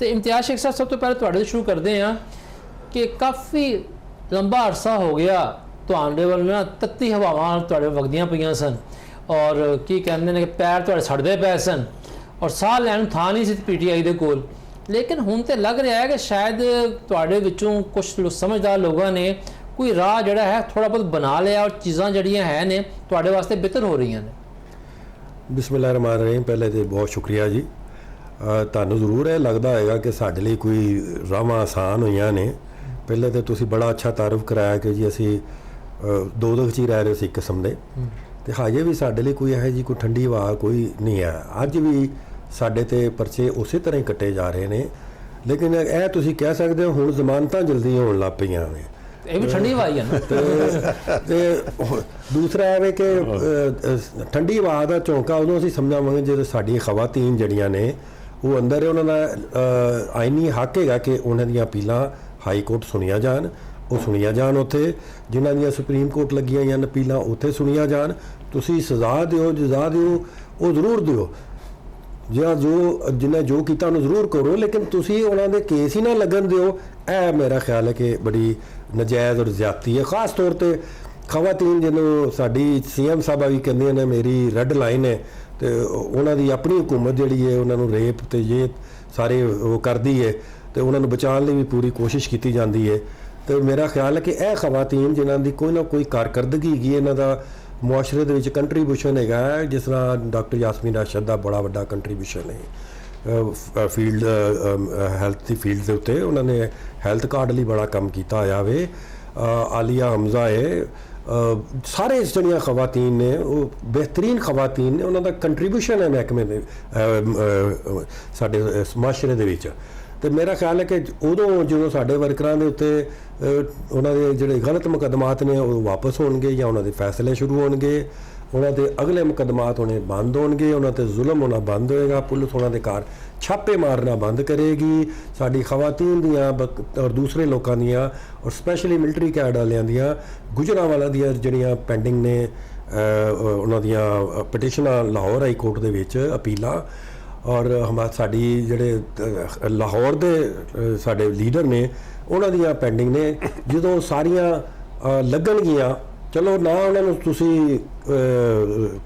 तो इम्तियाज़ शेख साहब, सब तो पहले तुहाडे शुरू करते हैं कि काफ़ी लंबा अरसा हो गया तुहाडे वल ना तत्ती हवावां तुहाडे वगदियां पईयां सन और की कहंदे ने कि पैर तुहाडे सड़दे पए सन और साह लैण थां नहीं सी PTI दे कोल। लेकिन हुण ते लग रहा है कि शायद तुहाडे विचों कुछ समझदार लोगों ने कोई राह जिहड़ा है थोड़ा बहुत बना लिया और चीज़ां जिहड़ियां है ने तुहाडे वास्ते बेहतर हो रही ने। बिस्मिल्लाह रहमान रहीम। पहले तो बहुत शुक्रिया जी। ਤੁਹਾਨੂੰ ਜ਼ਰੂਰ ਇਹ ਲੱਗਦਾ ਹੋਏਗਾ ਕਿ ਸਾਡੇ ਲਈ ਕੋਈ ਰਾਹਾਂ ਆਸਾਨ ਹੋਈਆਂ ਨੇ। ਪਹਿਲੇ ਤਾਂ ਤੁਸੀਂ ਬੜਾ ਅੱਛਾ ਤਾਰਫ ਕਰਾਇਆ ਕਿ ਜੀ ਅਸੀਂ ਦੋ ਚ ਹੀ ਰਹਿ ਰਹੇ ਸੀ ਇੱਕ ਕਿਸਮ ਦੇ, ਤੇ ਹਜੇ ਵੀ ਸਾਡੇ ਲਈ ਕੋਈ ਇਹੋ ਜਿਹੀ ਕੋਈ ਠੰਡੀ ਹਵਾ ਕੋਈ ਨਹੀਂ ਹੈ। ਅੱਜ ਵੀ ਸਾਡੇ ਤੇ ਪਰਚੇ ਉਸੇ ਤਰ੍ਹਾਂ ਹੀ ਕੱਟੇ ਜਾ ਰਹੇ ਨੇ। ਲੇਕਿਨ ਇਹ ਤੁਸੀਂ ਕਹਿ ਸਕਦੇ ਹੋ ਹੁਣ ਜ਼ਮਾਨਤਾਂ ਜਲਦੀ ਹੋਣ ਲੱਗ ਪਈਆਂ ਨੇ, ਇਹ ਵੀ ਠੰਡੀ ਹਵਾ ਹੀ ਹੈ ਨਾ। ਤੇ ਦੂਸਰਾ ਇਹ ਕਿ ਠੰਡੀ ਹਵਾ ਦਾ ਝੋਂਕਾ ਉਦੋਂ ਅਸੀਂ ਸਮਝਾਵਾਂਗੇ ਜਦੋਂ ਸਾਡੀਆਂ ਖਵਾਤੀਨ ਜਿਹੜੀਆਂ ਨੇ ਉਹ ਅੰਦਰ ਉਹਨਾਂ ਦਾ ਆਈਨੀ ਹੱਕ ਹੈਗਾ ਕਿ ਉਹਨਾਂ ਦੀਆਂ ਅਪੀਲਾਂ ਹਾਈ ਕੋਰਟ ਸੁਣੀਆਂ ਜਾਣ, ਉਹ ਸੁਣੀਆਂ ਜਾਣ। ਉੱਥੇ ਜਿਨ੍ਹਾਂ ਦੀਆਂ ਸੁਪਰੀਮ ਕੋਰਟ ਲੱਗੀਆਂ ਹੋਈਆਂ ਅਪੀਲਾਂ ਉੱਥੇ ਸੁਣੀਆਂ ਜਾਣ। ਤੁਸੀਂ ਸਜ਼ਾ ਦਿਓ, ਜਜ਼ਾ ਦਿਓ, ਉਹ ਜ਼ਰੂਰ ਦਿਓ, ਜਾਂ ਜਿਨ੍ਹਾਂ ਜੋ ਕੀਤਾ ਉਹਨੂੰ ਜ਼ਰੂਰ ਕਰੋ, ਲੇਕਿਨ ਤੁਸੀਂ ਉਹਨਾਂ ਦੇ ਕੇਸ ਹੀ ਨਾ ਲੱਗਣ ਦਿਓ। ਇਹ ਮੇਰਾ ਖਿਆਲ ਹੈ ਕਿ ਬੜੀ ਨਜਾਇਜ਼ ਔਰ ਜ਼ਿਆਦਤੀ ਹੈ। ਖਾਸ ਤੌਰ 'ਤੇ ਖਵਾਤੀਨ ਜਿਹਨੂੰ ਸਾਡੀ CM ਸਾਹਿਬਾ ਵੀ ਕਹਿੰਦੀਆਂ ਨੇ ਮੇਰੀ ਰੈੱਡ ਲਾਈਨ ਹੈ, ਤੇ ਉਹਨਾਂ ਦੀ ਆਪਣੀ ਹੁਕੂਮਤ ਜਿਹੜੀ ਹੈ ਉਹਨਾਂ ਨੂੰ ਰੇਪ ਤੇ ਇਹ ਸਾਰੇ ਉਹ ਕਰਦੀ ਹੈ, ਤੇ ਉਹਨਾਂ ਨੂੰ ਬਚਾਉਣ ਲਈ ਵੀ ਪੂਰੀ ਕੋਸ਼ਿਸ਼ ਕੀਤੀ ਜਾਂਦੀ ਹੈ। ਤੇ ਮੇਰਾ ਖਿਆਲ ਹੈ ਕਿ ਇਹ ਖਵਾਤੀਨ ਜਿਨ੍ਹਾਂ ਦੀ ਕੋਈ ਨਾ ਕੋਈ ਕਾਰਕਰਦਗੀ ਹੈਗੀ, ਇਹਨਾਂ ਦਾ ਮੁਆਸ਼ਰੇ ਦੇ ਵਿੱਚ ਕੰਟਰੀਬਿਊਸ਼ਨ ਹੈਗਾ, ਜਿਸ ਤਰ੍ਹਾਂ ਡਾਕਟਰ ਯਾਸਮੀਨ ਅਰਸ਼ਦ ਦਾ ਬੜਾ ਵੱਡਾ ਕੰਟਰੀਬਿਊਸ਼ਨ ਹੈ ਫੀਲਡ ਹੈਲਥ ਦੀ ਫੀਲਡ ਦੇ ਉੱਤੇ। ਉਹਨਾਂ ਨੇ ਹੈਲਥ ਕਾਰਡ ਲਈ ਬੜਾ ਕੰਮ ਕੀਤਾ ਹੋਇਆ ਵੇ। ਆਲੀਆ ਹਮਜ਼ਾ ਹੈ, ਸਾਰੇ ਜਿਹੜੀਆਂ ਖਵਾਤੀਨ ਨੇ ਉਹ ਬਿਹਤਰੀਨ ਖਵਾਤੀਨ ਨੇ, ਉਹਨਾਂ ਦਾ ਕੰਟਰੀਬਿਊਸ਼ਨ ਹੈ ਮਹਿਕਮੇ ਦੇ ਸਾਡੇ ਮੁਆਸ਼ਰੇ ਦੇ ਵਿੱਚ। ਤੇ ਮੇਰਾ ਖਿਆਲ ਹੈ ਕਿ ਉਦੋਂ ਜਦੋਂ ਸਾਡੇ ਵਰਕਰਾਂ ਦੇ ਉੱਤੇ ਉਹਨਾਂ ਦੇ ਜਿਹੜੇ ਗਲਤ ਮੁਕੱਦਮਾਤ ਨੇ ਉਹ ਵਾਪਸ ਹੋਣਗੇ ਜਾਂ ਉਹਨਾਂ ਦੇ ਫੈਸਲੇ ਸ਼ੁਰੂ ਹੋਣਗੇ, ਉਹਨਾਂ ਦੇ ਅਗਲੇ ਮੁਕੱਦਮਾਤ ਹੋਣੇ ਬੰਦ ਹੋਣਗੇ, ਉਹਨਾਂ 'ਤੇ ਜ਼ੁਲਮ ਹੋਣਾ ਬੰਦ ਹੋਏਗਾ, ਪੁਲਿਸ ਉਹਨਾਂ ਦੇ ਘਰ ਛਾਪੇ ਮਾਰਨਾ ਬੰਦ ਕਰੇਗੀ। ਸਾਡੀ ਖਵਾਤੀਨ ਦੀਆਂ ਔਰ ਦੂਸਰੇ ਲੋਕਾਂ ਦੀਆਂ ਔਰ ਸਪੈਸ਼ਲੀ ਮਿਲਟਰੀ ਕੈਡ ਵਾਲਿਆਂ ਦੀਆਂ ਗੁਜਰਾਂਵਾਲਾ ਦੀਆਂ ਜਿਹੜੀਆਂ ਪੈਂਡਿੰਗ ਨੇ ਉਹਨਾਂ ਦੀਆਂ ਪਟੀਸ਼ਨਾਂ ਲਾਹੌਰ ਹਾਈ ਕੋਰਟ ਦੇ ਵਿੱਚ ਅਪੀਲਾਂ, ਔਰ ਸਾਡੀ ਜਿਹੜੇ ਲਾਹੌਰ ਦੇ ਸਾਡੇ ਲੀਡਰ ਨੇ ਉਹਨਾਂ ਦੀਆਂ ਪੈਂਡਿੰਗ ਨੇ। ਜਦੋਂ ਸਾਰੀਆਂ ਲੱਗਣਗੀਆਂ, ਚਲੋ ਨਾ ਉਹਨਾਂ ਨੂੰ ਤੁਸੀਂ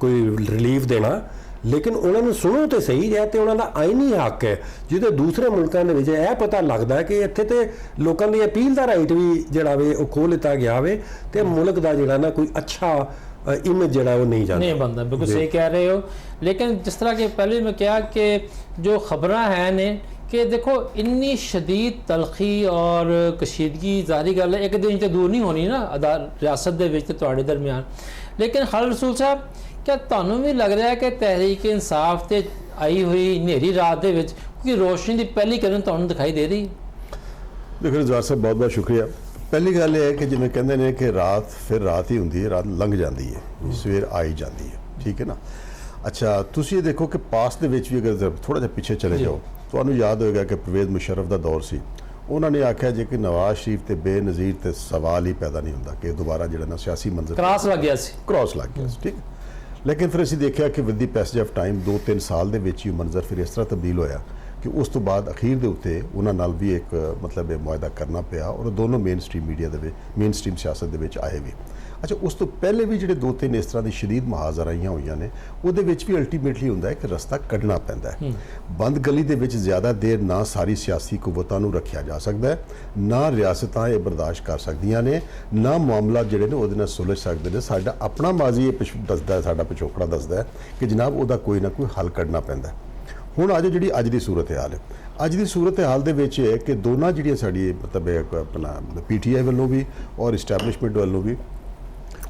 ਕੋਈ ਰਿਲੀਫ ਦੇਣਾ, ਲੇਕਿਨ ਉਹਨਾਂ ਨੂੰ ਸੁਣੋ ਤੇ ਸਹੀ ਹੈ। ਤੇ ਉਹਨਾਂ ਦਾ ਆਈਨੀ ਹੱਕ ਹੈ, ਜਿਹਦੇ ਦੂਸਰੇ ਮੁਲਕਾਂ ਦੇ ਵਿੱਚ ਇਹ ਪਤਾ ਲੱਗਦਾ ਹੈ ਕਿ ਇੱਥੇ ਤੇ ਲੋਕਾਂ ਦੀ ਅਪੀਲ ਦਾ ਰਾਈਟ ਵੀ ਜਿਹੜਾ ਵੇ ਉਹ ਖੋਹ ਲਿੱਤਾ ਗਿਆ ਵੇ, ਤੇ ਮੁਲਕ ਦਾ ਜਿਹੜਾ ਨਾ ਕੋਈ ਅੱਛਾ इमेज जड़ा वो नहीं जाता, नहीं बनता। बिल्कुल सही कह रहे हो। लेकिन जिस तरह के पहले मैं क्या कि जो खबर हैं ने कि देखो इन्नी शदीद तलखी और कशीदगी जारी गल है, एक दिन से दूर नहीं होनी ना रियासत दे विच ते तुहाडे दरमियान। लेकिन खालिद रसूल साहब, क्या तुहानूं भी लग रहा है कि तहरीक इंसाफ ते आई हुई नेरी रात दे विच कोई रोशनी की पहली किरण तुहानूं दिखाई दे रही? देखो रज़वार साहब बहुत बहुत शुक्रिया। पहली गल है कि जिवें कहंदे ने कि रात फिर रात ही हुंदी है, रात लंघ जाती है, सवेर आई जाती है, ठीक है ना। अच्छा तुसीं देखो कि पास दे विच भी अगर थोड़ा जिहा पिछे चले जाओ, तुहानूं याद होएगा कि परवेज़ मुशर्रफ दा दौर सी। उन्होंने आख्या जे कि नवाज शरीफ ते बेनज़ीर ते सवाल ही पैदा नहीं होंदा कि दोबारा जिहड़ा ना सियासी मंजर क्रॉस लग गया सी, क्रॉस लग गया, ठीक। लेकिन फिर असीं देखिया कि with the passage of time 2-3 साल दे विच ही मंजर फिर इस तरह तब्दील होया कि उस तो बाद अखीर के उत्ते उन्हां नाल भी एक मतलब मुआहदा करना पिया और दोनों मेन स्ट्रीम मीडिया दे मेन स्ट्रीम सियासत दे विच आए भी। अच्छा उस तो पहले भी जिहड़े 2-3 इस तरह की शदीद महाजर आईयां होईयां ने, उहदे विच भी अल्टीमेटली हुंदा है कि रस्ता कड्ढना पैंदा है। बंद गली दे विच ज़्यादा देर ना सारी सियासी कुव्वतां नूं रखिया जा सकदा है, ना रियासतां ये बर्दाश्त कर सकदियां ने, ना मामला जिहड़े ने उहदे नाल सुलझ सकदे ने। साडा अपना माजी दसदा है, साडा पिछोकड़ा दसदा है कि जनाब उहदा कोई ना कोई हल कड्ढना पैंदा है। हुण अज जिहड़ी अज दी सूरत हाल है, अज दी सूरत हाल दे विच है कि दोनों जिहड़ियां साडी मतलब अपना PTI वालों भी और इस्टैबलिशमेंट वालों भी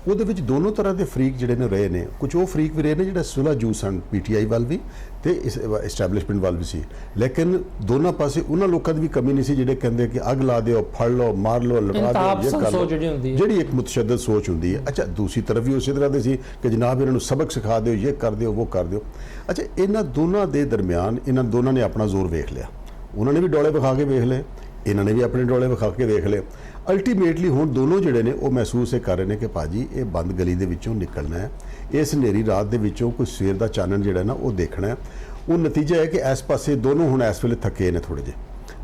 ਉਹਦੇ ਵਿੱਚ ਦੋਨੋਂ ਤਰ੍ਹਾਂ ਦੇ ਫਰੀਕ ਜਿਹੜੇ ਨੇ ਰਹੇ ਨੇ। ਕੁਝ ਉਹ ਫਰੀਕ ਵੀ ਰਹੇ ਨੇ ਜਿਹੜਾ ਸੁਲ੍ਹਾ ਜੂ ਸਨ PTI ਵੱਲ ਵੀ ਤੇ ਇਸਟੈਬਲਿਸ਼ਮੈਂਟ ਵੱਲ ਵੀ ਸੀ, ਲੇਕਿਨ ਦੋਨਾਂ ਪਾਸੇ ਉਹਨਾਂ ਲੋਕਾਂ ਦੀ ਵੀ ਕਮੀ ਨਹੀਂ ਸੀ ਜਿਹੜੇ ਕਹਿੰਦੇ ਕਿ ਅੱਗ ਲਾ ਦਿਓ, ਫੜ ਲਓ, ਮਾਰ ਲਓ, ਲਟਾ ਦਿਓ, ਇਹ ਕਰ ਲਓ, ਜਿਹੜੀ ਇੱਕ ਮੁਤਸ਼ੱਦਦ ਸੋਚ ਹੁੰਦੀ ਹੈ। ਅੱਛਾ ਦੂਸਰੀ ਤਰਫ ਵੀ ਉਸੇ ਤਰ੍ਹਾਂ ਦੇ ਸੀ ਕਿ ਜਨਾਬ ਇਹਨਾਂ ਨੂੰ ਸਬਕ ਸਿਖਾ ਦਿਓ, ਇਹ ਕਰ ਦਿਓ, ਉਹ ਕਰ ਦਿਓ। ਅੱਛਾ ਇਹਨਾਂ ਦੋਨਾਂ ਦੇ ਦਰਮਿਆਨ ਇਹਨਾਂ ਦੋਨਾਂ ਨੇ ਆਪਣਾ ਜ਼ੋਰ ਵੇਖ ਲਿਆ, ਉਹਨਾਂ ਨੇ ਵੀ ਡੋਲੇ ਵਿਖਾ ਕੇ ਵੇਖ ਲਏ, ਇਹਨਾਂ ਨੇ ਵੀ ਆਪਣੇ ਡੋਲੇ ਵਿਖਾ ਕੇ ਵੇਖ ਲਏ। ਅਲਟੀਮੇਟਲੀ ਹੁਣ ਦੋਨੋਂ ਜਿਹੜੇ ਨੇ ਉਹ ਮਹਿਸੂਸ ਇਹ ਕਰ ਰਹੇ ਨੇ ਕਿ ਭਾਜੀ ਇਹ ਬੰਦ ਗਲੀ ਦੇ ਵਿੱਚੋਂ ਨਿਕਲਣਾ ਹੈ, ਇਸ ਹਨੇਰੀ ਰਾਤ ਦੇ ਵਿੱਚੋਂ ਕੋਈ ਸਵੇਰ ਦਾ ਚਾਨਣ ਜਿਹੜਾ ਨਾ ਉਹ ਦੇਖਣਾ ਹੈ। ਉਹ ਨਤੀਜਾ ਹੈ ਕਿ ਇਸ ਪਾਸੇ ਦੋਨੋਂ ਹੁਣ ਇਸ ਵੇਲੇ ਥੱਕੇ ਨੇ ਥੋੜ੍ਹੇ ਜਿਹੇ,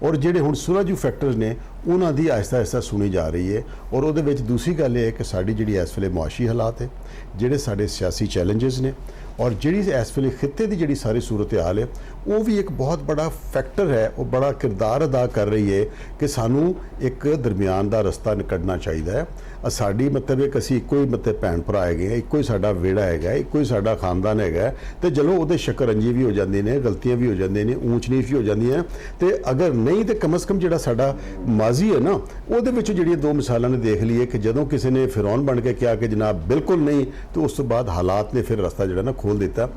ਔਰ ਜਿਹੜੇ ਹੁਣ ਸੁਲਝੂ ਫੈਕਟਰਸ ਨੇ ਉਹਨਾਂ ਦੀ ਆਹਿਸਤਾ ਆਹਿਸਤਾ ਸੁਣੀ ਜਾ ਰਹੀ ਹੈ। ਔਰ ਉਹਦੇ ਵਿੱਚ ਦੂਸਰੀ ਗੱਲ ਇਹ ਹੈ ਕਿ ਸਾਡੀ ਜਿਹੜੀ ਇਸ ਵੇਲੇ ਮੁਆਸ਼ੀ ਹਾਲਾਤ ਹੈ, ਜਿਹੜੇ ਸਾਡੇ ਸਿਆਸੀ ਚੈਲੰਜਸ ਨੇ, ਔਰ ਜਿਹੜੀ ਇਸ ਵੇਲੇ ਖਿੱਤੇ ਦੀ ਜਿਹੜੀ ਸਾਰੀ ਸੂਰਤ ਹਾਲ ਹੈ, ਉਹ ਵੀ ਇੱਕ ਬਹੁਤ ਬੜਾ ਫੈਕਟਰ ਹੈ, ਉਹ ਬੜਾ ਕਿਰਦਾਰ ਅਦਾ ਕਰ ਰਹੀ ਹੈ ਕਿ ਸਾਨੂੰ ਇੱਕ ਦਰਮਿਆਨ ਦਾ ਰਸਤਾ ਕੱਢਣਾ ਚਾਹੀਦਾ ਹੈ। ਸਾਡੀ ਮਤਲਬ ਇੱਕ ਅਸੀਂ ਇੱਕੋ ਹੀ ਮਤਲਬ ਭੈਣ ਭਰਾ ਹੈਗੇ ਹਾਂ, ਇੱਕੋ ਹੀ ਸਾਡਾ ਵਿਹੜਾ ਹੈਗਾ, ਇੱਕੋ ਹੀ ਸਾਡਾ ਖਾਨਦਾਨ ਹੈਗਾ, ਤੇ ਚਲੋ ਉਹਦੇ ਸ਼ਕਰੰਜੀ ਵੀ ਹੋ ਜਾਂਦੇ ਨੇ, ਗਲਤੀਆਂ ਵੀ ਹੋ ਜਾਂਦੀਆਂ ਨੇ, ਊਂਚ ਨੀਚ ਵੀ ਹੋ ਜਾਂਦੀਆਂ, ਤੇ ਅਗਰ ਨਹੀਂ ਤੇ ਕਮ ਸੇ ਕਮ ਜਿਹੜਾ ਸਾਡਾ ਮਾਜ਼ੀ ਹੈ ਨਾ, ਉਹਦੇ ਵਿੱਚ ਜਿਹੜੀਆਂ ਦੋ ਮਿਸਾਲਾਂ ਨੇ ਦੇਖ ਲਈਏ ਕਿ ਜਦੋਂ ਕਿਸੇ ਨੇ ਫਿਰੌਨ ਬਣ ਕੇ ਕਿਹਾ ਕਿ ਜਨਾਬ ਬਿਲਕੁਲ ਨਹੀਂ, ਤੇ ਉਸ ਤੋਂ ਬਾਅਦ ਹਾਲਾਤ ਨੇ ਫਿਰ ਰਸਤਾ ਜਿਹੜਾ ਨਾ ਖੋਲ ਦਿੱਤਾ।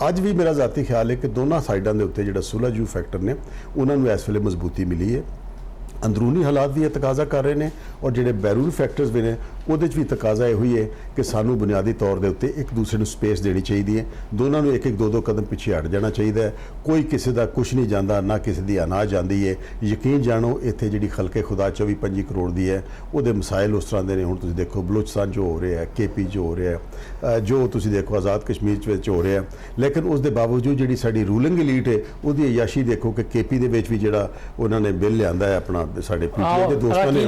ਅੱਜ ਵੀ ਮੇਰਾ ਜ਼ਾਤੀ ਖਿਆਲ ਹੈ ਕਿ ਦੋਨਾਂ ਸਾਈਡਾਂ ਦੇ ਉੱਤੇ ਜਿਹੜਾ ਸੁਲਝੂ ਫੈਕਟਰ ਨੇ ਉਹਨਾਂ ਨੂੰ ਇਸ ਵੇਲੇ ਮਜ਼ਬੂਤੀ ਮਿਲੀ ਹੈ। ਅੰਦਰੂਨੀ ਹਾਲਾਤ ਵੀ ਇਹ ਤਕਾਜ਼ਾ ਕਰ ਰਹੇ ਨੇ, ਔਰ ਜਿਹੜੇ ਬੈਰੂਨੀ ਫੈਕਟਰਸ ਵੀ ਨੇ ਉਹਦੇ 'ਚ ਵੀ ਤਕਾਜ਼ਾ ਇਹੋ ਹੀ ਹੈ ਕਿ ਸਾਨੂੰ ਬੁਨਿਆਦੀ ਤੌਰ ਦੇ ਉੱਤੇ ਇੱਕ ਦੂਸਰੇ ਨੂੰ ਸਪੇਸ ਦੇਣੀ ਚਾਹੀਦੀ ਹੈ, ਦੋਨਾਂ ਨੂੰ ਇੱਕ ਇੱਕ ਦੋ ਦੋ ਕਦਮ ਪਿੱਛੇ ਹਟ ਜਾਣਾ ਚਾਹੀਦਾ ਹੈ। ਕੋਈ ਕਿਸੇ ਦਾ ਕੁਛ ਨਹੀਂ ਜਾਂਦਾ, ਨਾ ਕਿਸੇ ਦੀ ਅਨਾਜ ਜਾਂਦੀ ਹੈ। ਯਕੀਨ ਜਾਣੋ ਇੱਥੇ ਜਿਹੜੀ ਖਲਕੇ ਖੁਦਾ 24-25 ਕਰੋੜ ਦੀ ਹੈ, ਉਹਦੇ ਮਸਾਇਲ ਉਸ ਤਰ੍ਹਾਂ ਦੇ ਨੇ। ਹੁਣ ਤੁਸੀਂ ਦੇਖੋ ਬਲੋਚਿਸਤਾਨ ਜੋ ਹੋ ਰਿਹਾ ਹੈ, KP ਜੋ ਹੋ ਰਿਹਾ ਹੈ, ਜੋ ਤੁਸੀਂ ਦੇਖੋ ਆਜ਼ਾਦ ਕਸ਼ਮੀਰ ਵਿੱਚ ਹੋ ਰਿਹਾ, ਲੇਕਿਨ ਉਸ ਦੇ ਬਾਵਜੂਦ ਜਿਹੜੀ ਸਾਡੀ ਰੂਲਿੰਗ ਈਲੀਟ ਹੈ ਉਹਦੀ ਅਯਾਸ਼ੀ ਦੇਖੋ ਕਿ KP ਦੇ ਵਿੱਚ ਵੀ ਜਿਹੜਾ ਉਹਨਾਂ ਨੇ ਬਿੱਲ ਲਿਆਂਦਾ ਹੈ ਆਪਣਾ ਸਾਡੇ PTI ਦੇ ਦੋਸਤਾਂ ਨੇ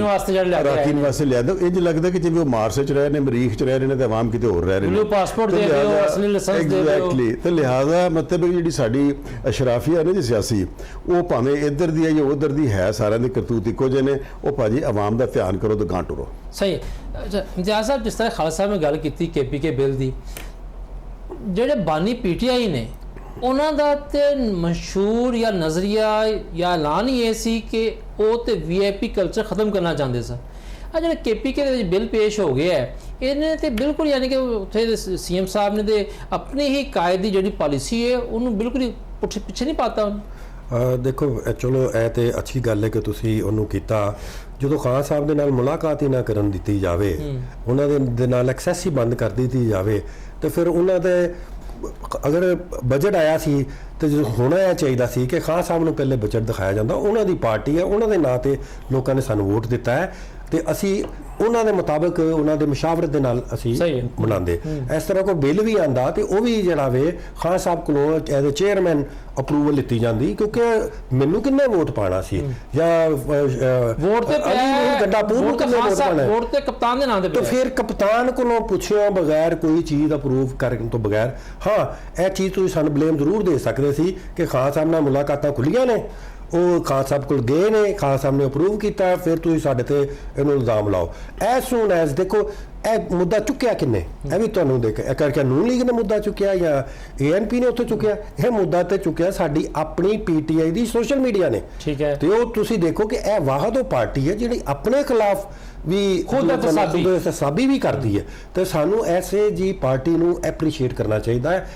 ਅਰਾਕੀਨ ਵਾਸਤੇ ਲਿਆਂਦਾ। ਇੰਜ ਲੱਗਦਾ ਕਿ ਜਿਵੇਂ ਉਹ ਮਾਰਸ 'ਚ ਰਹੇ ਨੇ, ਮਰੀਖ 'ਚ ਰਹਿ ਰਹੇ ਨੇ, ਤੇ ਆਵਾਮ ਕਿਤੇ ਹੋਰ ਰਹਿ ਰਹੇ ਨੇ। ਪਾਸਪੋਰਟ ਦੇ ਦਿਓ, ਅਸਲੀ ਲਾਇਸੈਂਸ ਦੇ ਦਿਓ। ਐਗਜ਼ੈਕਟਲੀ। ਤੇ ਲਿਹਾਜ਼ਾ ਮਤਲਬ ਜਿਹੜੀ ਸਾਡੀ ਅਸ਼ਰਾਫੀਆ ਨੇ ਜੀ ਸਿਆਸੀ, ਉਹ ਭਾਵੇਂ ਇੱਧਰ ਦੀ ਹੈ ਜਾਂ ਉੱਧਰ ਦੀ ਹੈ, ਸਾਰਿਆਂ ਦੇ ਕਰਤੂਤ ਇੱਕੋ ਜਿਹੇ ਨੇ। ਉਹ ਭਾਜੀ ਆਵਾਮ ਦਾ ਧਿਆਨ ਕਰੋ ਤੇ ਗਾਂਹ ਟੁਰੋ। ਸਹੀ। ਇਮਤਿਆਜ਼ ਸਾਹਿਬ, ਜਿਸ ਤਰ੍ਹਾਂ ਖਾਲਸਾ ਸਾਹਿਬ ਨੇ ਗੱਲ ਕੀਤੀ KPK ਬਿੱਲ ਦੀ, ਜਿਹੜੇ ਬਾਨੀ PTI ਨੇ ਉਹਨਾਂ ਦਾ ਤੇ ਮਸ਼ਹੂਰ ਜਾਂ ਨਜ਼ਰੀਆ ਜਾਂ ਐਲਾਨ ਹੀ ਇਹ ਸੀ ਕਿ ਉਹ ਤੇ VIP ਕਲਚਰ ਖਤਮ ਕਰਨਾ ਚਾਹੁੰਦੇ ਸਨ। ਆ ਜਿਹੜਾ KPK ਦੇ ਵਿੱਚ ਬਿੱਲ ਪੇਸ਼ ਹੋ ਗਿਆ ਹੈ, ਇਹਨੇ ਤੇ ਬਿਲਕੁਲ ਯਾਨੀ ਕਿ ਉੱਥੇ CM ਸਾਹਿਬ ਨੇ ਤੇ ਆਪਣੀ ਹੀ ਕਾਇਦ ਦੀ ਜਿਹੜੀ ਪਾਲਿਸੀ ਹੈ ਉਹਨੂੰ ਬਿਲਕੁਲ ਹੀ ਪਿੱਛੇ ਨਹੀਂ ਪਾਤਾ। ਦੇਖੋ ਚਲੋ ਇਹ ਤੇ ਅੱਛੀ ਗੱਲ ਹੈ ਕਿ ਤੁਸੀਂ ਉਹਨੂੰ ਕੀਤਾ। ਜਦੋਂ ਖਾਨ ਸਾਹਿਬ ਦੇ ਨਾਲ ਮੁਲਾਕਾਤ ਹੀ ਨਾ ਕਰਨ ਦਿੱਤੀ ਜਾਵੇ, ਉਹਨਾਂ ਦੇ ਨਾਲ ਐਕਸੈਸ ਹੀ ਬੰਦ ਕਰ ਦਿੱਤੀ ਜਾਵੇ, ਤੇ ਫਿਰ ਉਹਨਾਂ ਦੇ ਅਗਰ ਬਜਟ ਆਇਆ ਸੀ ਤੇ ਹੋਣਾ ਇਹ ਚਾਹੀਦਾ ਸੀ ਕਿ ਖਾਨ ਸਾਹਿਬ ਨੂੰ ਪਹਿਲੇ ਬਜਟ ਦਿਖਾਇਆ ਜਾਂਦਾ। ਉਹਨਾਂ ਦੀ ਪਾਰਟੀ ਹੈ, ਉਹਨਾਂ ਦੇ ਨਾਂ ਤੇ ਲੋਕਾਂ ਨੇ ਸਾਨੂੰ ਵੋਟ ਦਿੱਤਾ ਹੈ, ਤੇ ਅਸੀਂ ਉਹਨਾਂ ਦੇ ਮੁਤਾਬਕ ਉਹਨਾਂ ਦੇ ਮਸ਼ਾਵਰਤ ਦੇ ਨਾਲ ਅਸੀਂ ਬਣਾਉਂਦੇ। ਇਸ ਤਰ੍ਹਾਂ ਕੋਈ ਬਿੱਲ ਵੀ ਆਂਦਾ ਤੇ ਉਹ ਵੀ ਜਿਹੜਾ ਵੇ ਖਾਨ ਸਾਹਿਬ ਕੋਲੋਂ ਐਜ਼ ਅ ਚੇਅਰਮੈਨ ਅਪਰੂਵਲ ਲਿੱਤੀ ਜਾਂਦੀ, ਕਿਉਂਕਿ ਮੈਨੂੰ ਕਿੰਨੇ ਵੋਟ ਪਾਣਾ ਸੀ ਜਾਂ ਵੋਟ ਤੇ ਗੱਡਾਪੁਰ ਨੂੰ ਕਿੰਨੇ ਵੋਟ ਪਾਣਾ, ਵੋਟ ਤੇ ਕਪਤਾਨ ਦੇ ਨਾਂ ਤੇ। ਤੇ ਫਿਰ ਕਪਤਾਨ ਕੋਲੋਂ ਪੁੱਛਿਆ ਬਗੈਰ ਕੋਈ ਚੀਜ਼ ਅਪਰੂਵ ਕਰਨ ਤੋਂ ਬਗੈਰ, ਹਾਂ ਇਹ ਚੀਜ਼ ਤੁਸੀਂ ਸਾਨੂੰ ਬਲੇਮ ਜ਼ਰੂਰ ਦੇ ਸਕਦੇ ਸੀ ਕਿ ਖਾਨ ਸਾਹਿਬ ਨਾਲ ਮੁਲਾਕਾਤਾਂ ਖੁੱਲੀਆਂ ਨੇ, ਉਹ ਖਾਨ ਸਾਹਿਬ ਕੋਲ ਗਏ ਨੇ, ਖਾਨ ਸਾਹਿਬ ਨੇ ਅਪਰੂਵ ਕੀਤਾ, ਫਿਰ ਤੁਸੀਂ ਸਾਡੇ ਤੇ ਇਹਨੂੰ ਇਲਜ਼ਾਮ ਲਾਓ। ਐਜ਼ ਸੂਨ ਐਜ਼ ਦੇਖੋ ਇਹ ਮੁੱਦਾ ਚੁੱਕਿਆ ਕਿੰਨੇ, ਇਹ ਵੀ ਤੁਹਾਨੂੰ ਦੇਖ ਇਹ ਕਰਕੇ ਨੂਨ ਲੀਗ ਨੇ ਮੁੱਦਾ ਚੁੱਕਿਆ ਜਾਂ ANP ਨੇ ਉੱਥੇ ਚੁੱਕਿਆ, ਇਹ ਮੁੱਦਾ ਤੇ ਚੁੱਕਿਆ ਸਾਡੀ ਆਪਣੀ PTI ਦੀ ਸੋਸ਼ਲ ਮੀਡੀਆ ਨੇ। ਠੀਕ ਹੈ। ਤੇ ਉਹ ਤੁਸੀਂ ਦੇਖੋ ਕਿ ਇਹ ਵਾਹਦ ਉਹ ਪਾਰਟੀ ਹੈ ਜਿਹੜੀ ਆਪਣੇ ਖਿਲਾਫ ਵੀ ਖੁਦ ਤਸਾਬੀ ਵੀ ਕਰਦੀ ਹੈ, ਤੇ ਸਾਨੂੰ ਐਸੇ ਜੀ ਪਾਰਟੀ ਨੂੰ ਐਪਰੀਸ਼ੀਏਟ ਕਰਨਾ ਚਾਹੀਦਾ ਹੈ।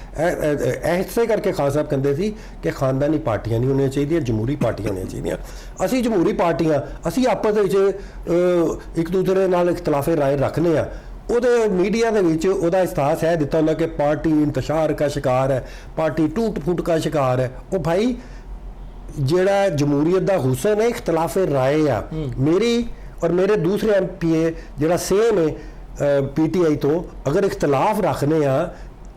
ਐਸੇ ਕਰਕੇ ਖਾਨ ਸਾਹਿਬ ਕਹਿੰਦੇ ਸੀ ਕਿ ਖਾਨਦਾਨੀ ਪਾਰਟੀਆਂ ਨਹੀਂ ਹੋਣੀਆਂ ਚਾਹੀਦੀਆਂ, ਜਮਹੂਰੀ ਪਾਰਟੀਆਂ ਹੋਣੀਆਂ ਚਾਹੀਦੀਆਂ। ਅਸੀਂ ਜਮਹੂਰੀ ਪਾਰਟੀਆਂ, ਅਸੀਂ ਆਪਸ ਦੇ ਵਿੱਚ ਇੱਕ ਦੂਸਰੇ ਨਾਲ ਇਖਤਲਾਫੇ ਰਾਏ ਰੱਖਦੇ ਹਾਂ। ਉਹਦੇ ਮੀਡੀਆ ਦੇ ਵਿੱਚ ਉਹਦਾ ਇਸਤਾਸ ਹੈ ਦਿੱਤਾ ਹੁੰਦਾ ਕਿ ਪਾਰਟੀ ਇੰਤਸ਼ਾਰ ਦਾ ਸ਼ਿਕਾਰ ਹੈ, ਪਾਰਟੀ ਟੂਟ ਫੁੱਟ ਦਾ ਸ਼ਿਕਾਰ ਹੈ। ਉਹ ਭਾਈ ਜਿਹੜਾ ਜਮਹੂਰੀਅਤ ਦਾ ਹੁਸਨ ਹੈ ਇਖਤਲਾਫੇ ਰਾਏ ਆ। ਮੇਰੀ और मेरे दूसरे MPA ਜਿਹੜਾ ਸੇਮ ਹੈ PTI ਤੋਂ ਅਗਰ ਇਖਤਲਾਫ ਰੱਖਨੇ ਆ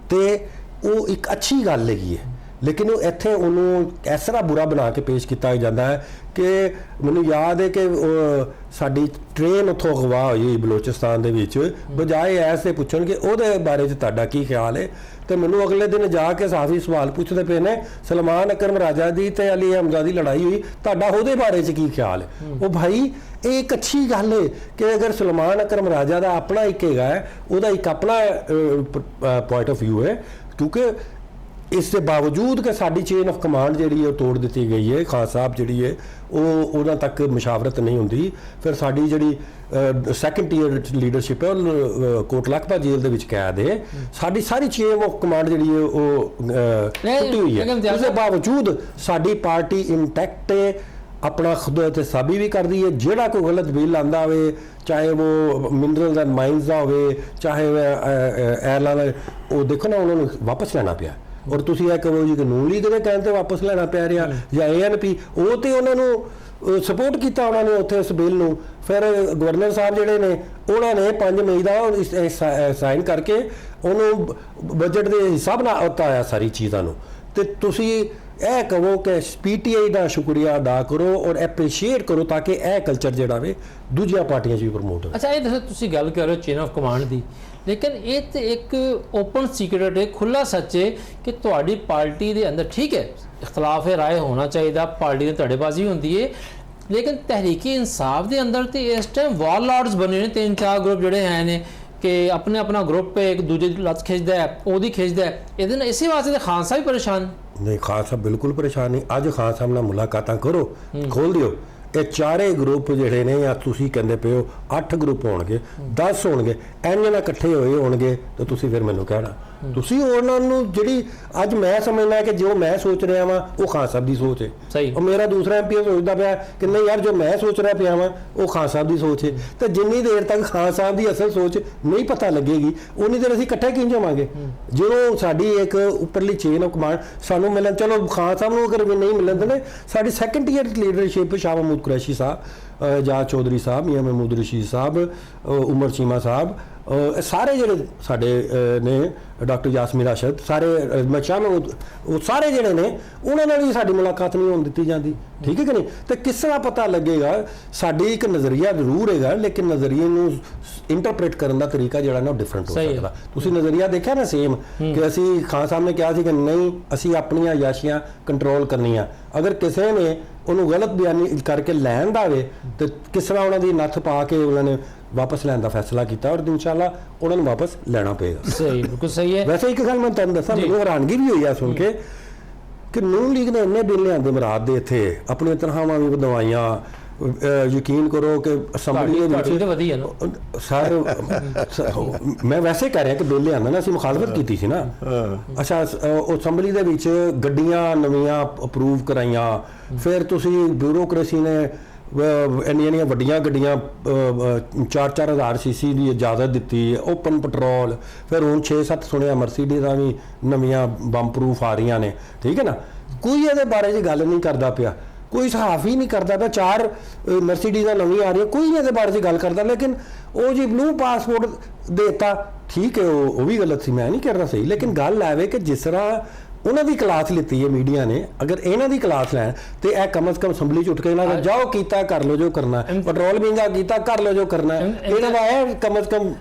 ਤੇ ਉਹ ਇੱਕ ਅੱਛੀ ਗੱਲ ਹੈਗੀ ਹੈ, ਲੇਕਿਨ ਉਹ ਇੱਥੇ ਉਹਨੂੰ ਇਸ ਤਰ੍ਹਾਂ ਬੁਰਾ ਬਣਾ ਕੇ ਪੇਸ਼ ਕੀਤਾ ਜਾਂਦਾ ਹੈ ਕਿ ਮੈਨੂੰ ਯਾਦ ਹੈ ਕਿ ਸਾਡੀ ਟ੍ਰੇਨ ਉੱਥੋਂ ਅਗਵਾ ਹੋਈ ਬਲੋਚਿਸਤਾਨ ਦੇ ਵਿੱਚ, ਬਜਾਏ ਐਸੇ ਪੁੱਛਣ ਕਿ ਉਹਦੇ ਬਾਰੇ 'ਚ ਤੁਹਾਡਾ ਕੀ ਖਿਆਲ ਹੈ, ਤੇ ਮੈਨੂੰ ਅਗਲੇ ਦਿਨ ਜਾ ਕੇ ਸਾਫੀ ਸਵਾਲ ਪੁੱਛਦੇ ਪਏ ਨੇ ਸਲਮਾਨ ਅਕਰਮ ਰਾਜਾ ਦੀ ਤੇ ਅਲੀ ਹਮਜ਼ਾ ਦੀ ਲੜਾਈ ਹੋਈ, ਤੁਹਾਡਾ ਉਹਦੇ ਬਾਰੇ 'ਚ ਕੀ ਖਿਆਲ ਹੈ। ਉਹ ਭਾਈ ਇਹ ਇੱਕ ਅੱਛੀ ਗੱਲ ਹੈ ਕਿ ਅਗਰ ਸਲਮਾਨ ਅਕਰਮ ਰਾਜਾ ਦਾ ਆਪਣਾ ਇੱਕ ਹੈਗਾ ਹੈ, ਉਹਦਾ ਇੱਕ ਆਪਣਾ ਪੁਆਇੰਟ ਆਫ ਵਿਊ ਹੈ, ਕਿਉਂਕਿ ਇਸ ਦੇ ਬਾਵਜੂਦ ਕਿ ਸਾਡੀ ਚੇਨ ਆਫ ਕਮਾਂਡ ਜਿਹੜੀ ਉਹ ਤੋੜ ਦਿੱਤੀ ਗਈ ਹੈ, ਖਾਨ ਸਾਹਿਬ ਜਿਹੜੀ ਹੈ ਉਹ ਉਹਨਾਂ ਤੱਕ ਮੁਸ਼ਾਵਰਤ ਨਹੀਂ ਹੁੰਦੀ, ਫਿਰ ਸਾਡੀ ਜਿਹੜੀ ਸੈਕੰਡ ਟੀਅਰ ਲੀਡਰਸ਼ਿਪ ਹੈ ਉਹ ਕੋਟਲਖਪਾ ਜੇਲ੍ਹ ਦੇ ਵਿੱਚ ਕੈਦ ਹੈ। ਸਾਡੀ ਸਾਰੀ ਚੇਨ ਆਫ ਕਮਾਂਡ ਜਿਹੜੀ ਹੈ ਉਹ ਟੁੱਟੀ ਹੋਈ ਹੈ। ਉਸ ਦੇ ਬਾਵਜੂਦ ਸਾਡੀ ਪਾਰਟੀ ਇੰਟੈਕਟ ਹੈ, ਆਪਣਾ ਖੁਦ ਤਸਾਬੀ ਵੀ ਕਰਦੀ ਹੈ। ਜਿਹੜਾ ਕੋਈ ਗਲਤ ਬਿੱਲ ਆਂਦਾ ਹੋਵੇ, ਚਾਹੇ ਉਹ ਮਿਨਰਲਸ ਐਂਡ ਮਾਈਨਸ ਦਾ ਹੋਵੇ, ਚਾਹੇ 에ਅਰਲਾਈਨ, ਉਹ ਦੇਖੋ ਨਾ ਉਹਨਾਂ ਨੂੰ ਵਾਪਸ ਲੈਣਾ ਪਿਆ। ਔਰ ਤੁਸੀਂ ਇਹ ਕਹੋ ਜੀ ਕਿ ਨੂਨ ਲੀਗ ਦੇ ਕਹਿਣ ਤੇ ਵਾਪਸ ਲੈਣਾ ਪੈ ਰਿਹਾ ਜਾਂ ANP, ਉਹ ਤੇ ਉਹਨਾਂ ਨੂੰ ਸਪੋਰਟ ਕੀਤਾ ਉਹਨਾਂ ਨੇ ਉੱਥੇ ਇਸ ਬਿੱਲ ਨੂੰ। ਫਿਰ ਗਵਰਨਰ ਸਾਹਿਬ ਜਿਹੜੇ ਨੇ ਉਹਨਾਂ ਨੇ 5 ਮਈ ਦਾ ਸਾਈਨ ਕਰਕੇ ਉਹਨੂੰ ਬਜਟ ਦੇ ਹਿਸਾਬ ਨਾਲ ਉਤਾਰਿਆ ਸਾਰੀ ਚੀਜ਼ਾਂ ਨੂੰ। ਤੇ ਤੁਸੀਂ ਇਹ ਕਹੋ ਕਿ ਪੀਟੀਆਈ ਦਾ ਸ਼ੁਕਰੀਆ ਅਦਾ ਕਰੋ ਔਰ ਐਪਰੀਸ਼ੀਏਟ ਕਰੋ ਤਾਂ ਕਿ ਇਹ ਕਲਚਰ ਜਿਹੜਾ ਵੇ ਦੂਜੀਆਂ ਪਾਰਟੀਆਂ 'ਚ ਵੀ ਪ੍ਰਮੋਟ ਹੋਵੇ। ਅੱਛਾ, ਇਹ ਦੱਸੋ, ਤੁਸੀਂ ਗੱਲ ਕਰ ਰਹੇ ਹੋ ਚੇਨ ਆਫ ਕਮਾਂਡ ਦੀ, ਲੇਕਿਨ ਇਹ ਤੇ ਇੱਕ ਓਪਨ ਸੀਕ੍ਰੇਟ ਹੈ, ਖੁੱਲਾ ਸੱਚ ਹੈ ਕਿ ਤੁਹਾਡੀ ਪਾਰਟੀ ਦੇ ਅੰਦਰ ਠੀਕ ਹੈ ਇਖਤਲਾਫ ਰਾਏ ਹੋਣਾ ਚਾਹੀਦਾ, ਪਾਰਟੀ ਦੀ ਧੜੇਬਾਜ਼ੀ ਹੁੰਦੀ ਹੈ, ਲੇਕਿਨ ਤਹਿਰੀਕੀ ਇਨਸਾਫ ਦੇ ਅੰਦਰ ਤੇ ਇਸ ਟਾਈਮ ਵਾਰਲॉर्ड्स ਬਣੇ ਨੇ 3-4 ਗਰੁੱਪ ਜਿਹੜੇ ਹੈ ਨੇ ਕਿ ਆਪਣਾ ਗਰੁੱਪ ਇੱਕ ਦੂਜੇ ਦੀ ਲੱਤ ਖਿੱਚਦਾ ਹੈ, ਉਹਦੀ ਖਿੱਚਦਾ ਹੈ, ਇਹਦੇ ਨਾਲ ਇਸੇ ਵਾਸਤੇ ਤਾਂ ਖਾਨ ਸਾਹਿਬ ਵੀ ਪਰੇਸ਼ਾਨ। ਨਹੀਂ, ਖਾਨ ਸਾਹਿਬ ਬਿਲਕੁਲ ਪਰੇਸ਼ਾਨ ਨਹੀਂ। ਅੱਜ ਖਾਨ ਸਾਹਿਬ ਨਾਲ ਮੁਲਾਕਾਤਾਂ ਕਰੋ, ਖੋਲ ਦਿਓ, ਇਹ ਚਾਰੇ ਗਰੁੱਪ ਜਿਹੜੇ ਨੇ ਜਾਂ ਤੁਸੀਂ ਕਹਿੰਦੇ ਪਏ ਹੋ 8 ਗਰੁੱਪ ਹੋਣਗੇ, 10 ਹੋਣਗੇ, ਇੰਨੇ ਨਾਲ ਇਕੱਠੇ ਹੋਏ ਹੋਣਗੇ ਤਾਂ ਤੁਸੀਂ ਫਿਰ ਮੈਨੂੰ ਕਹਿਣਾ। ਤੁਸੀਂ ਉਹਨਾਂ ਨੂੰ ਜਿਹੜੀ ਅੱਜ ਮੈਂ ਸਮਝਦਾ ਕਿ ਜੋ ਮੈਂ ਸੋਚ ਰਿਹਾ ਵਾਂ ਉਹ ਖਾਨ ਸਾਹਿਬ ਦੀ ਸੋਚ ਹੈ, ਸਹੀ। ਉਹ ਮੇਰਾ ਦੂਸਰਾ ਐਮਪੀ ਸੋਚਦਾ ਪਿਆ ਕਿ ਨਹੀਂ ਯਾਰ ਜੋ ਮੈਂ ਸੋਚ ਰਿਹਾ ਪਿਆ ਵਾਂ ਉਹ ਖਾਨ ਸਾਹਿਬ ਦੀ ਸੋਚ ਹੈ। ਤੇ ਜਿੰਨੀ ਦੇਰ ਤੱਕ ਖਾਨ ਸਾਹਿਬ ਦੀ ਅਸਲ ਸੋਚ ਨਹੀਂ ਪਤਾ ਲੱਗੇਗੀ ਉਨੀ ਦੇਰ ਅਸੀਂ ਇਕੱਠੇ ਕਿੰਝ ਹੋਵਾਂਗੇ। ਜਦੋਂ ਸਾਡੀ ਇੱਕ ਉੱਪਰਲੀ ਚੇਨ ਆਫ ਕਮਾਂਡ ਸਾਨੂੰ ਮਿਲਣ, ਚਲੋ ਖਾਨ ਸਾਹਿਬ ਨੂੰ ਅਗਰ ਨਹੀਂ ਮਿਲਣ ਦਿੰਦੇ, ਸਾਡੀ ਸੈਕੰਡ ਟੀਅਰ ਲੀਡਰਸ਼ਿਪ ਸ਼ਾਹ ਮਹਿਮੂਦ ਕੁਰੈਸ਼ੀ ਸਾਹਿਬ, ਜਾਦ ਚੌਧਰੀ ਸਾਹਿਬ, ਮੀਆਂ ਮਹਿਮੂਦ ਰਸ਼ੀਦ ਸਾਹਿਬ, ਉਮਰ ਚੀਮਾ ਸਾਹਿਬ, ਸਾਰੇ ਜਿਹੜੇ ਸਾਡੇ ਨੇ, ਡਾਕਟਰ ਯਾਸਮੀਨ ਰਾਸ਼ਦ, ਸਾਰੇ ਮਚਾ ਮਹਿਮੂਦ, ਉਹ ਸਾਰੇ ਜਿਹੜੇ ਨੇ ਉਹਨਾਂ ਨਾਲ ਵੀ ਸਾਡੀ ਮੁਲਾਕਾਤ ਨਹੀਂ ਹੋਣ ਦਿੱਤੀ ਜਾਂਦੀ। ਠੀਕ ਹੈ ਕਿ ਨਹੀਂ? ਤੇ ਕਿਸ ਤਰ੍ਹਾਂ ਪਤਾ ਲੱਗੇਗਾ? ਸਾਡੀ ਇੱਕ ਨਜ਼ਰੀਆ ਜ਼ਰੂਰ ਹੈਗਾ, ਲੇਕਿਨ ਨਜ਼ਰੀਏ ਨੂੰ ਇੰਟਰਪ੍ਰੀਟ ਕਰਨ ਦਾ ਤਰੀਕਾ ਜਿਹੜਾ ਨਾ ਉਹ ਡਿਫਰੈਂਟ ਹੋ ਸਕਦਾ। ਤੁਸੀਂ ਨਜ਼ਰੀਆ ਦੇਖਿਆ ਨਾ ਸੇਮ, ਕਿ ਅਸੀਂ ਖਾਨ ਸਾਹਿਬ ਨੇ ਕਿਹਾ ਸੀ ਕਿ ਨਹੀਂ ਅਸੀਂ ਆਪਣੀਆਂ ਯਾਸ਼ੀਆਂ ਕੰਟਰੋਲ ਕਰਨੀਆਂ, ਅਗਰ ਕਿਸੇ ਨੇ ਉਹਨੂੰ ਗਲਤ ਬਿਆਨੀ ਕਰਕੇ ਲੈਣ ਦਾ ਵੇ ਤੇ ਕਿਸ ਤਰ੍ਹਾਂ ਉਹਨਾਂ ਦੀ ਨੱਥ ਪਾ ਕੇ ਉਹਨਾਂ ਨੇ ਵਾਪਸ ਲੈਣ ਦਾ ਫੈਸਲਾ ਕੀਤਾ ਔਰ ਇਨਸ਼ਾਅੱਲਾ ਉਹਨਾਂ ਨੂੰ ਵਾਪਸ ਲੈਣਾ ਪਏਗਾ। ਸਹੀ, ਬਿਲਕੁਲ ਸਹੀ ਹੈ। ਵੈਸੇ ਇੱਕ ਗੱਲ ਮੈਂ ਤੁਹਾਨੂੰ ਦੱਸਾਂ, ਮੈਨੂੰ ਹੈਰਾਨਗੀ ਵੀ ਹੋਈ ਆ ਸੁਣ ਕੇ ਕਿ ਨੂਨ ਲੀਗ ਨੇ ਇੰਨੇ ਬਿੱਲ ਲਿਆਂਦੇ ਮਰਾਦ ਦੇ ਇੱਥੇ, ਆਪਣੀਆਂ ਤਨਖਾਹਾਂ ਵੀ ਵਧਵਾਈਆਂ। ਯਕੀਨ ਕਰੋ ਕਿ ਅਸੈਂਬਲੀ ਦੇ ਵਿੱਚ ਵਧੀਆ ਨਾ ਸਰ, ਮੈਂ ਵੈਸੇ ਕਹਿ ਰਿਹਾ ਕਿ ਬਿੱਲ ਲਿਆਂਦਾ ਨਾ, ਅਸੀਂ ਮੁਖਾਲਫਤ ਕੀਤੀ ਸੀ ਨਾ। ਅੱਛਾ, ਉਹ ਅਸੈਂਬਲੀ ਦੇ ਵਿੱਚ ਗੱਡੀਆਂ ਨਵੀਆਂ ਅਪਰੂਵ ਕਰਾਈਆਂ, ਫਿਰ ਤੁਸੀਂ ਬਿਊਰੋਕ੍ਰੇਸੀ ਨੇ ਇੰਨੀਆਂ ਵੱਡੀਆਂ ਗੱਡੀਆਂ 4-4 ਹਜ਼ਾਰ ਸੀਸੀ ਦੀ ਇਜਾਜ਼ਤ ਦਿੱਤੀ, ਓਪਨ ਪੈਟਰੋਲ, ਫਿਰ ਹੁਣ 6-7 ਸੁਣਿਆ ਮਰਸੀਡੀਜ਼ਾਂ ਵੀ ਨਵੀਆਂ ਬੰਮ ਪ੍ਰੂਫ ਆ ਰਹੀਆਂ ਨੇ। ਠੀਕ ਹੈ ਨਾ? ਕੋਈ ਇਹਦੇ ਬਾਰੇ 'ਚ ਗੱਲ ਨਹੀਂ ਕਰਦਾ ਪਿਆ, ਕੋਈ ਸਹਾਫੀ ਨਹੀਂ ਕਰਦਾ ਪਿਆ। 4 ਮਰਸੀਡੀਜ਼ਾਂ ਨਵੀਆਂ ਆ ਰਹੀਆਂ, ਕੋਈ ਨਹੀਂ ਇਹਦੇ ਬਾਰੇ 'ਚ ਗੱਲ ਕਰਦਾ, ਲੇਕਿਨ ਉਹ ਜੀ ਬਲੂ ਪਾਸਪੋਰਟ ਦੇਤਾ। ਠੀਕ ਹੈ, ਉਹ ਵੀ ਗਲਤ ਸੀ, ਮੈਂ ਨਹੀਂ ਕਹਿ ਰਿਹਾ ਸਹੀ, ਲੇਕਿਨ ਗੱਲ ਆਵੇ ਕਿ ਜਿਸ ਤਰ੍ਹਾਂ ਉਹਨਾਂ ਦੀ ਕਲਾਸ ਲਿੱਤੀ ਹੈ ਮੀਡੀਆ ਨੇ, ਅਗਰ ਇਹਨਾਂ ਦੀ ਕਲਾਸ ਲੈਣ ਤੇ ਇਹ ਕਮ ਅਜ਼ ਕਮ ਅਸੈਂਬਲੀ 'ਚ ਉੱਠ ਕੇ ਇਹਨਾਂ ਦਾ ਜਾਓ ਕੀਤਾ ਕਰ ਲਓ ਜੋ ਕਰਨਾ, ਪੈਟਰੋਲ ਮਹਿੰਗਾ ਕੀਤਾ ਕਰ ਲਓ ਜੋ ਕਰਨਾ, ਇਹਨਾਂ ਦਾ ਇਹ ਕਮ ਅਜ਼ ਕਮ